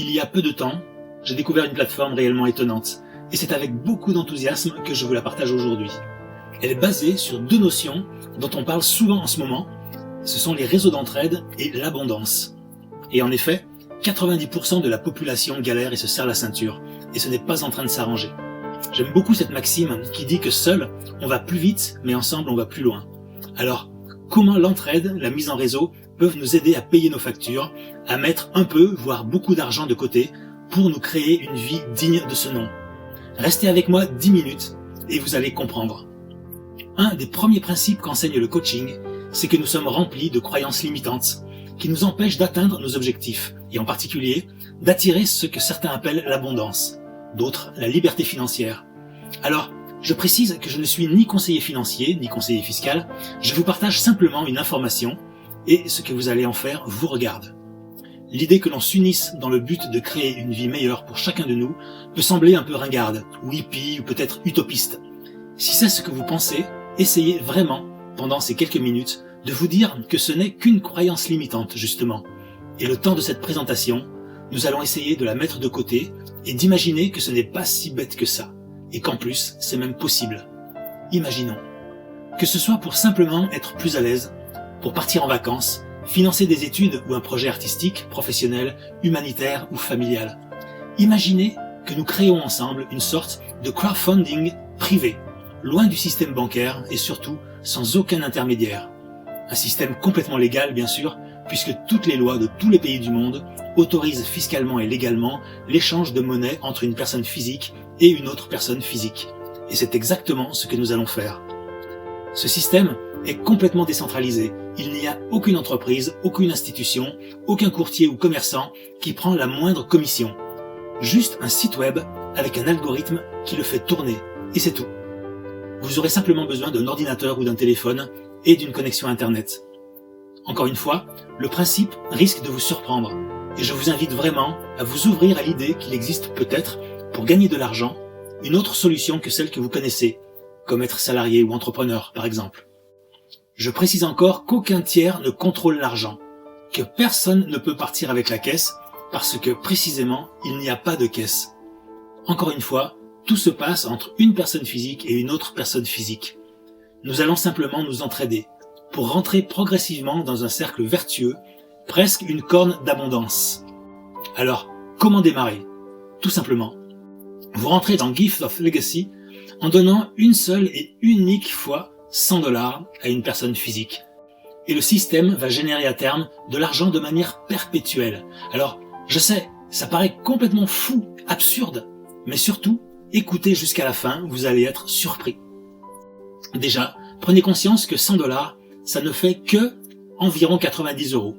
Il y a peu de temps, j'ai découvert une plateforme réellement étonnante, et c'est avec beaucoup d'enthousiasme que je vous la partage aujourd'hui. Elle est basée sur deux notions dont on parle souvent en ce moment, ce sont les réseaux d'entraide et l'abondance. Et en effet, 90% de la population galère et se serre la ceinture, et ce n'est pas en train de s'arranger. J'aime beaucoup cette maxime qui dit que seul, on va plus vite, mais ensemble, on va plus loin. Alors, comment l'entraide, la mise en réseau, peuvent nous aider à payer nos factures, à mettre un peu, voire beaucoup d'argent de côté, pour nous créer une vie digne de ce nom? Restez avec moi 10 minutes, et vous allez comprendre. Un des premiers principes qu'enseigne le coaching, c'est que nous sommes remplis de croyances limitantes, qui nous empêchent d'atteindre nos objectifs, et en particulier, d'attirer ce que certains appellent l'abondance, d'autres la liberté financière. Alors, je précise que je ne suis ni conseiller financier, ni conseiller fiscal, je vous partage simplement une information, et ce que vous allez en faire vous regarde. L'idée que l'on s'unisse dans le but de créer une vie meilleure pour chacun de nous peut sembler un peu ringarde, ou hippie, ou peut-être utopiste. Si c'est ce que vous pensez, essayez vraiment, pendant ces quelques minutes, de vous dire que ce n'est qu'une croyance limitante, justement. Et le temps de cette présentation, nous allons essayer de la mettre de côté et d'imaginer que ce n'est pas si bête que ça, et qu'en plus, c'est même possible. Imaginons. Que ce soit pour simplement être plus à l'aise, pour partir en vacances, financer des études ou un projet artistique, professionnel, humanitaire ou familial. Imaginez que nous créons ensemble une sorte de crowdfunding privé, loin du système bancaire et surtout sans aucun intermédiaire. Un système complètement légal, bien sûr, puisque toutes les lois de tous les pays du monde autorisent fiscalement et légalement l'échange de monnaie entre une personne physique et une autre personne physique. Et c'est exactement ce que nous allons faire. Ce système est complètement décentralisé. Il n'y a aucune entreprise, aucune institution, aucun courtier ou commerçant qui prend la moindre commission. Juste un site web avec un algorithme qui le fait tourner. Et c'est tout. Vous aurez simplement besoin d'un ordinateur ou d'un téléphone et d'une connexion Internet. Encore une fois, le principe risque de vous surprendre et je vous invite vraiment à vous ouvrir à l'idée qu'il existe peut-être, pour gagner de l'argent, une autre solution que celle que vous connaissez, comme être salarié ou entrepreneur par exemple. Je précise encore qu'aucun tiers ne contrôle l'argent, que personne ne peut partir avec la caisse parce que précisément il n'y a pas de caisse. Encore une fois, tout se passe entre une personne physique et une autre personne physique. Nous allons simplement nous entraider pour rentrer progressivement dans un cercle vertueux, presque une corne d'abondance. Alors, comment démarrer? Tout simplement, vous rentrez dans Gift of Legacy en donnant une seule et unique fois $100 à une personne physique. Et le système va générer à terme de l'argent de manière perpétuelle. Alors, je sais, ça paraît complètement fou, absurde, mais surtout, écoutez jusqu'à la fin, vous allez être surpris. Déjà, prenez conscience que $100, ça ne fait que environ 90 €.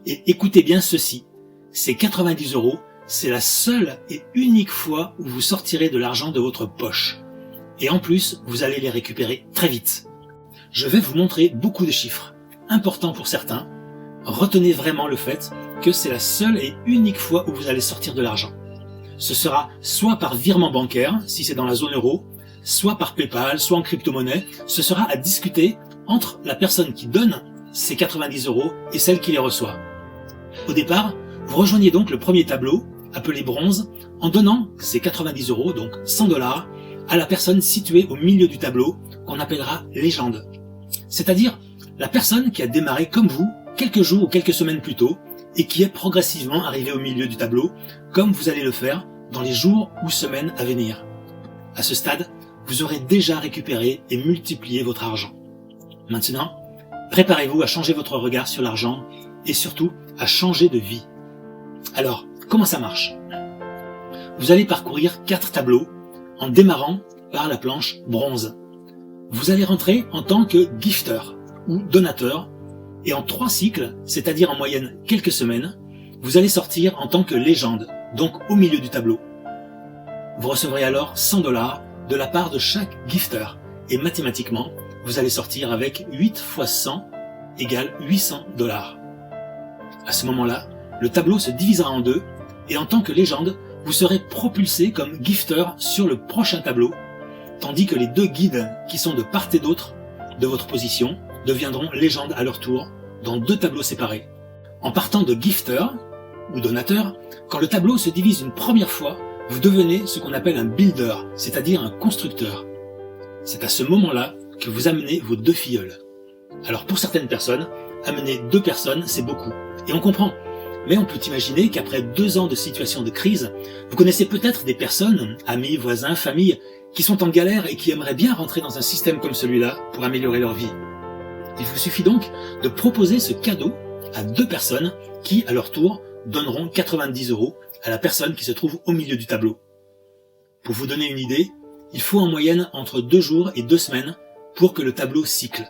Et écoutez bien ceci, ces 90 €, c'est la seule et unique fois où vous sortirez de l'argent de votre poche. Et en plus, vous allez les récupérer très vite. Je vais vous montrer beaucoup de chiffres, importants pour certains. Retenez vraiment le fait que c'est la seule et unique fois où vous allez sortir de l'argent. Ce sera soit par virement bancaire, si c'est dans la zone euro, soit par PayPal, soit en crypto-monnaie. Ce sera à discuter entre la personne qui donne ces 90 € et celle qui les reçoit. Au départ, vous rejoignez donc le premier tableau, appelé bronze, en donnant ces 90 €, donc $100, à la personne située au milieu du tableau, qu'on appellera légende. C'est-à-dire la personne qui a démarré comme vous, quelques jours ou quelques semaines plus tôt, et qui est progressivement arrivée au milieu du tableau, comme vous allez le faire dans les jours ou semaines à venir. À ce stade, vous aurez déjà récupéré et multiplié votre argent. Maintenant, préparez-vous à changer votre regard sur l'argent et surtout à changer de vie. Alors, comment ça marche? Vous allez parcourir 4 tableaux en démarrant par la planche bronze. Vous allez rentrer en tant que gifter ou donateur et en 3 cycles, c'est-à-dire en moyenne quelques semaines, vous allez sortir en tant que légende, donc au milieu du tableau. Vous recevrez alors $100 de la part de chaque gifter et mathématiquement, vous allez sortir avec 8 fois 100 égale $800. À ce moment-là, le tableau se divisera en deux et en tant que légende, vous serez propulsé comme gifter sur le prochain tableau, tandis que les 2 guides qui sont de part et d'autre de votre position deviendront légendes à leur tour dans 2 tableaux séparés. En partant de gifter, ou donateur, quand le tableau se divise une première fois, vous devenez ce qu'on appelle un builder, c'est-à-dire un constructeur. C'est à ce moment-là que vous amenez vos 2 filleuls. Alors pour certaines personnes, amener 2 personnes, c'est beaucoup. Et on comprend. Mais on peut imaginer qu'après 2 ans de situation de crise, vous connaissez peut-être des personnes, amis, voisins, familles, qui sont en galère et qui aimeraient bien rentrer dans un système comme celui-là pour améliorer leur vie. Il vous suffit donc de proposer ce cadeau à 2 personnes qui, à leur tour, donneront 90 € à la personne qui se trouve au milieu du tableau. Pour vous donner une idée, il faut en moyenne entre 2 jours et 2 semaines pour que le tableau cycle.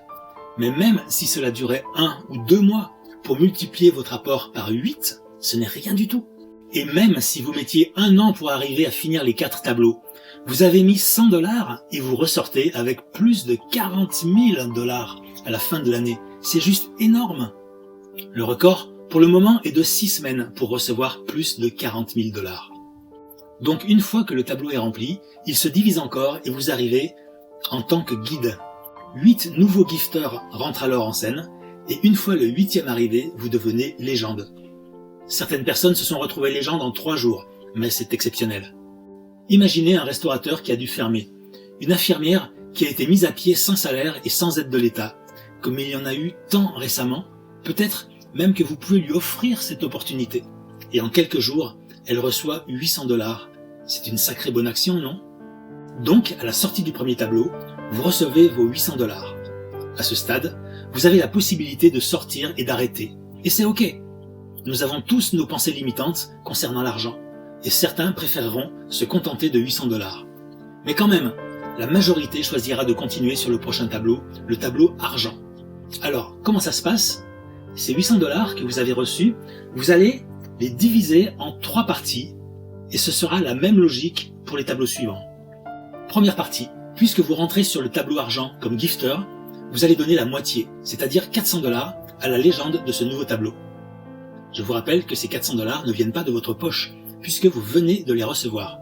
Mais même si cela durait 1 ou 2 mois pour multiplier votre apport par 8, ce n'est rien du tout. Et même si vous mettiez 1 an pour arriver à finir les 4 tableaux, vous avez mis 100 $ et vous ressortez avec plus de 40 000 $ à la fin de l'année. C'est juste énorme. Le record, pour le moment, est de 6 semaines pour recevoir plus de 40 000 $. Donc une fois que le tableau est rempli, il se divise encore et vous arrivez en tant que guide. 8 nouveaux gifters rentrent alors en scène et une fois le 8e arrivé, vous devenez légende. Certaines personnes se sont retrouvées légendes en 3 jours, mais c'est exceptionnel. Imaginez un restaurateur qui a dû fermer, une infirmière qui a été mise à pied sans salaire et sans aide de l'État, comme il y en a eu tant récemment, peut-être même que vous pouvez lui offrir cette opportunité. Et en quelques jours, elle reçoit 800 $. C'est une sacrée bonne action, non? Donc, à la sortie du premier tableau, vous recevez vos 800 $. À ce stade, vous avez la possibilité de sortir et d'arrêter. Et c'est ok. Nous avons tous nos pensées limitantes concernant l'argent. Et certains préféreront se contenter de 800 $. Mais quand même, la majorité choisira de continuer sur le prochain tableau, le tableau argent. Alors, comment ça se passe? Ces 800 $ que vous avez reçus, vous allez les diviser en 3 parties et ce sera la même logique pour les tableaux suivants. Première partie, puisque vous rentrez sur le tableau argent comme gifter, vous allez donner la moitié, c'est-à-dire 400 $ à la légende de ce nouveau tableau. Je vous rappelle que ces 400 $ ne viennent pas de votre poche, puisque vous venez de les recevoir.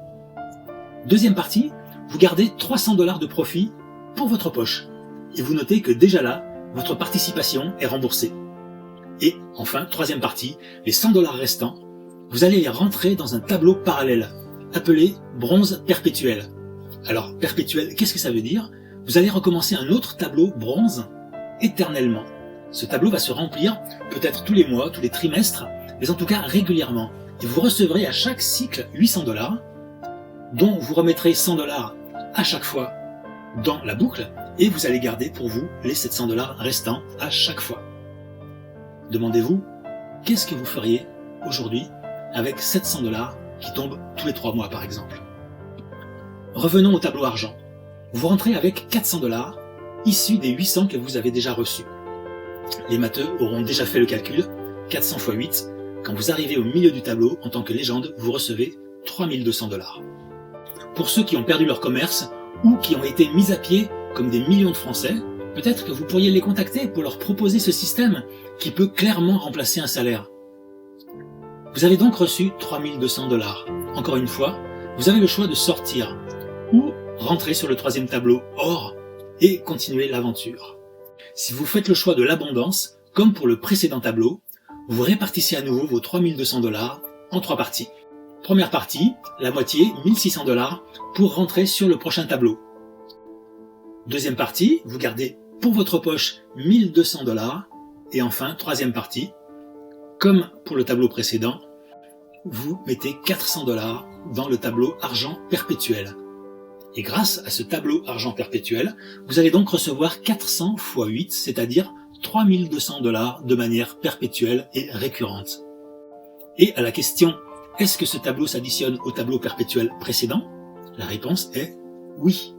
Deuxième partie, vous gardez 300 $ de profit pour votre poche, et vous notez que déjà là, votre participation est remboursée. Et enfin, troisième partie, les 100 $ restants, vous allez les rentrer dans un tableau parallèle, appelé bronze perpétuel. Alors, perpétuel, qu'est-ce que ça veut dire? Vous allez recommencer un autre tableau bronze éternellement. Ce tableau va se remplir peut-être tous les mois, tous les trimestres, mais en tout cas régulièrement. Et vous recevrez à chaque cycle 800 $, dont vous remettrez 100 $ à chaque fois dans la boucle, et vous allez garder pour vous les 700 $ restants à chaque fois. Demandez-vous, qu'est-ce que vous feriez aujourd'hui avec 700 $ qui tombent tous les 3 mois par exemple? Revenons au tableau argent. Vous rentrez avec 400 $ issus des 800 que vous avez déjà reçus. Les matheux auront déjà fait le calcul, 400 x 8, quand vous arrivez au milieu du tableau en tant que légende, vous recevez 3200 $. Pour ceux qui ont perdu leur commerce ou qui ont été mis à pied comme des millions de Français, peut-être que vous pourriez les contacter pour leur proposer ce système qui peut clairement remplacer un salaire. Vous avez donc reçu 3200 $. Encore une fois, vous avez le choix de sortir ou rentrer sur le 3e tableau or et continuer l'aventure. Si vous faites le choix de l'abondance, comme pour le précédent tableau, vous répartissez à nouveau vos 3200 $ en 3 parties. Première partie, la moitié, 1600 $ pour rentrer sur le prochain tableau. Deuxième partie, vous gardez pour votre poche 1200 $. Et enfin, troisième partie, comme pour le tableau précédent, vous mettez 400 $ dans le tableau argent perpétuel. Et grâce à ce tableau argent perpétuel, vous allez donc recevoir 400 x 8, c'est-à-dire 3200 $ de manière perpétuelle et récurrente. Et à la question « Est-ce que ce tableau s'additionne au tableau perpétuel précédent ?» La réponse est oui.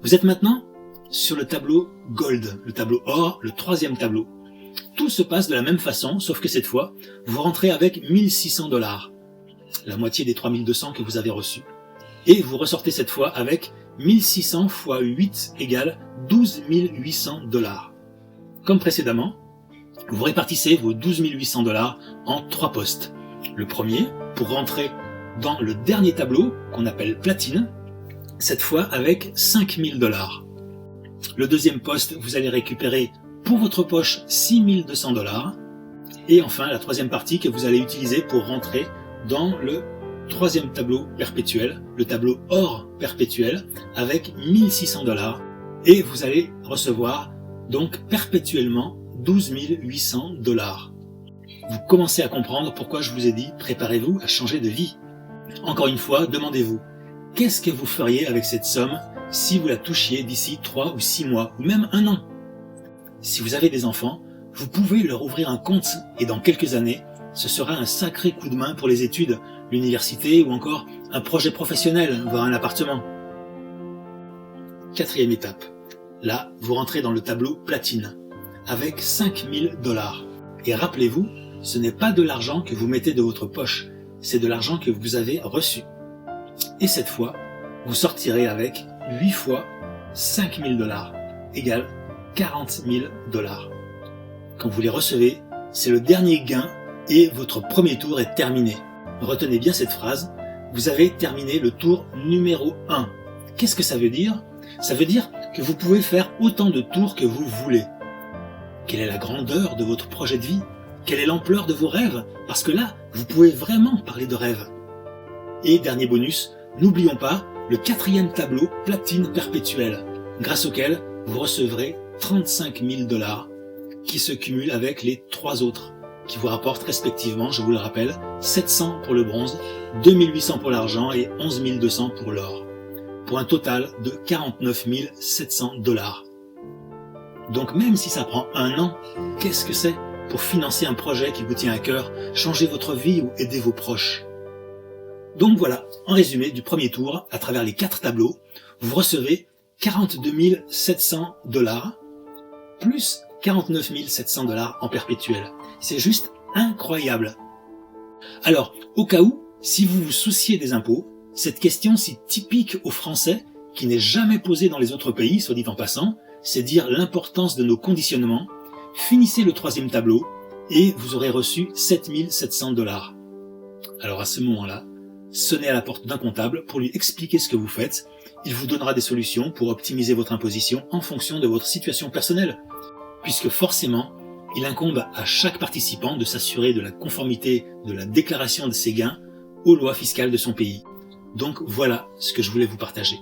Vous êtes maintenant sur le tableau Gold, le tableau or, le 3e tableau. Tout se passe de la même façon, sauf que cette fois, vous rentrez avec 1600 $, la moitié des 3200 que vous avez reçus. Et vous ressortez cette fois avec 1600 x 8 égale 12 800 $. Comme précédemment, vous répartissez vos 12 800 $ en 3 postes. Le premier, pour rentrer dans le dernier tableau, qu'on appelle platine, cette fois avec 5000 $. Le deuxième poste, vous allez récupérer pour votre poche 6200 $. Et enfin, la troisième partie que vous allez utiliser pour rentrer dans le troisième tableau perpétuel, le tableau or perpétuel, avec 1600 $. Et vous allez recevoir donc perpétuellement 12 800 $. Vous commencez à comprendre pourquoi je vous ai dit préparez-vous à changer de vie. Encore une fois, demandez-vous, qu'est-ce que vous feriez avec cette somme si vous la touchiez d'ici 3 ou 6 mois, ou même 1 an? Si vous avez des enfants, vous pouvez leur ouvrir un compte et dans quelques années, ce sera un sacré coup de main pour les études, l'université ou encore un projet professionnel, voire un appartement. Quatrième étape. Là, vous rentrez dans le tableau platine, avec 5 000 $. Et rappelez-vous, ce n'est pas de l'argent que vous mettez de votre poche, c'est de l'argent que vous avez reçu. Et cette fois, vous sortirez avec 8 fois 5 000 $, égale 40 000 $. Quand vous les recevez, c'est le dernier gain et votre premier tour est terminé. Retenez bien cette phrase, vous avez terminé le tour numéro 1. Qu'est-ce que ça veut dire? Ça veut dire que vous pouvez faire autant de tours que vous voulez. Quelle est la grandeur de votre projet de vie? Quelle est l'ampleur de vos rêves? Parce que là, vous pouvez vraiment parler de rêves. Et dernier bonus, n'oublions pas le quatrième tableau platine perpétuel, grâce auquel vous recevrez 35 000 $, qui se cumulent avec les 3 autres, qui vous rapportent respectivement, je vous le rappelle, 700 pour le bronze, 2800 pour l'argent et 11 200 pour l'or, pour un total de 49 700 $. Donc même si ça prend 1 an, qu'est-ce que c'est pour financer un projet qui vous tient à cœur, changer votre vie ou aider vos proches? Donc voilà, en résumé du premier tour, à travers les 4 tableaux, vous recevez 42 700 $, plus 49 700 $ en perpétuel. C'est juste incroyable. Alors, au cas où, si vous vous souciez des impôts, cette question si typique aux Français, qui n'est jamais posée dans les autres pays, soit dit en passant, c'est dire l'importance de nos conditionnements, finissez le troisième tableau et vous aurez reçu 7 700 $. Alors à ce moment-là, sonnez à la porte d'un comptable pour lui expliquer ce que vous faites. Il vous donnera des solutions pour optimiser votre imposition en fonction de votre situation personnelle, puisque forcément, il incombe à chaque participant de s'assurer de la conformité de la déclaration de ses gains aux lois fiscales de son pays. Donc voilà ce que je voulais vous partager.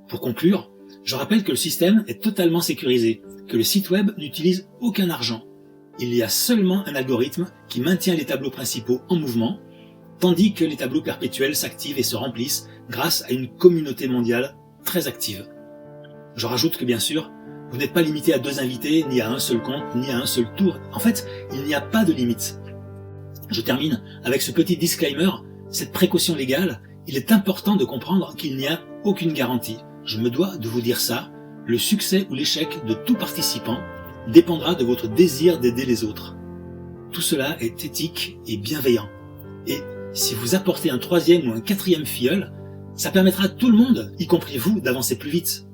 Pour conclure, je rappelle que le système est totalement sécurisé, que le site web n'utilise aucun argent. Il y a seulement un algorithme qui maintient les tableaux principaux en mouvement, tandis que les tableaux perpétuels s'activent et se remplissent grâce à une communauté mondiale très active. Je rajoute que bien sûr, vous n'êtes pas limité à 2 invités, ni à un seul compte, ni à un seul tour. En fait, il n'y a pas de limite. Je termine avec ce petit disclaimer, cette précaution légale, il est important de comprendre qu'il n'y a aucune garantie. Je me dois de vous dire ça, le succès ou l'échec de tout participant dépendra de votre désir d'aider les autres. Tout cela est éthique et bienveillant. Et si vous apportez un 3e ou un 4e filleul, ça permettra à tout le monde, y compris vous, d'avancer plus vite.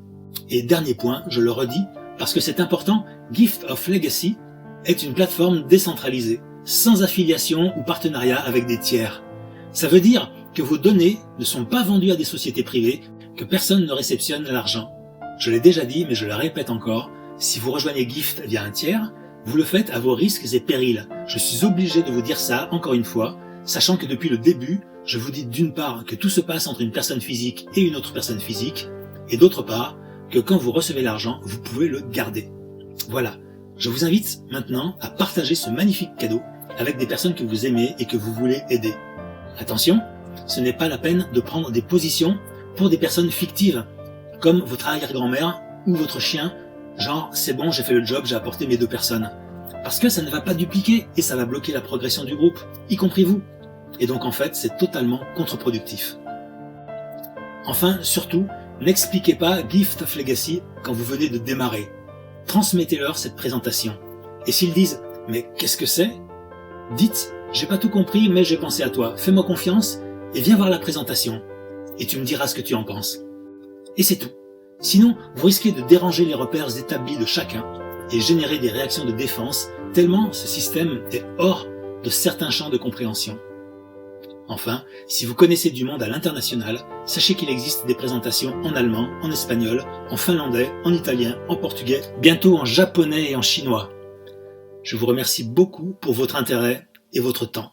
Et dernier point, je le redis, parce que c'est important, Gift of Legacy est une plateforme décentralisée, sans affiliation ou partenariat avec des tiers. Ça veut dire que vos données ne sont pas vendues à des sociétés privées, que personne ne réceptionne l'argent. Je l'ai déjà dit, mais je le répète encore, si vous rejoignez Gift via un tiers, vous le faites à vos risques et périls. Je suis obligé de vous dire ça encore une fois, sachant que depuis le début, je vous dis d'une part que tout se passe entre une personne physique et une autre personne physique, et d'autre part, que quand vous recevez l'argent, vous pouvez le garder. Voilà, je vous invite maintenant à partager ce magnifique cadeau avec des personnes que vous aimez et que vous voulez aider. Attention, ce n'est pas la peine de prendre des positions pour des personnes fictives, comme votre arrière-grand-mère ou votre chien, genre c'est bon, j'ai fait le job, j'ai apporté mes 2 personnes. Parce que ça ne va pas dupliquer et ça va bloquer la progression du groupe, y compris vous. Et donc en fait, c'est totalement contre-productif. Enfin, surtout, n'expliquez pas Gift of Legacy quand vous venez de démarrer. Transmettez-leur cette présentation. Et s'ils disent « Mais qu'est-ce que c'est ?» Dites « J'ai pas tout compris, mais j'ai pensé à toi. Fais-moi confiance et viens voir la présentation. Et tu me diras ce que tu en penses. » Et c'est tout. Sinon, vous risquez de déranger les repères établis de chacun et générer des réactions de défense tellement ce système est hors de certains champs de compréhension. Enfin, si vous connaissez du monde à l'international, sachez qu'il existe des présentations en allemand, en espagnol, en finlandais, en italien, en portugais, bientôt en japonais et en chinois. Je vous remercie beaucoup pour votre intérêt et votre temps.